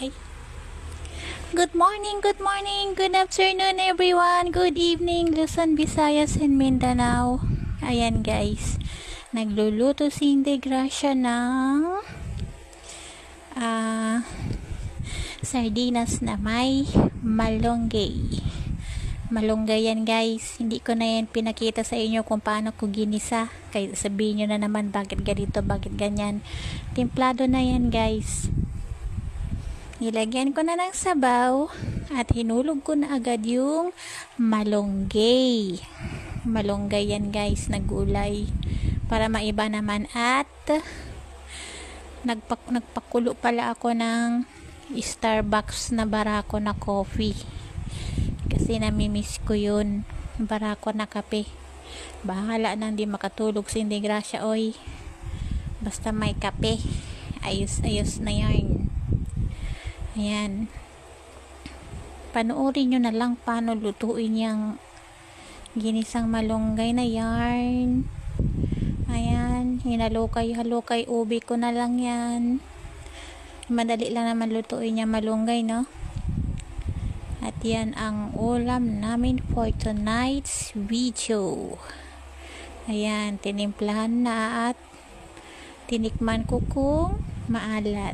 Ay. Good morning, good afternoon everyone, good evening Luzon, Visayas, and Mindanao. Ayan guys, nagluluto si Inday Gracia ng sardinas na may malunggay. Malunggay yan guys, hindi ko na yan pinakita sa inyo kung paano ko ginisa, kaya sabihin nyo na naman bakit ganito, bakit ganyan. Templado na yan guys. Nilagyan ko na ng sabaw at hinulog ko na agad yung malunggay. Malunggay yan guys na gulay para maiba naman. At nagpakulo pala ako ng Starbucks na barako na coffee kasi namimiss ko yun, barako na kape. Bahala nang di makatulog si Inday Gracia oy, basta may kape, ayos na yan. Ayan, panoorin nyo na lang paano lutuin yung ginisang malunggay na yarn. Ayan, hinalukay ubi ko na lang yan. Madali lang naman lutuin yung malunggay, no? At yan ang ulam namin for tonight's video. Ayan, tinimplahan na at tinikman ko kung maalat.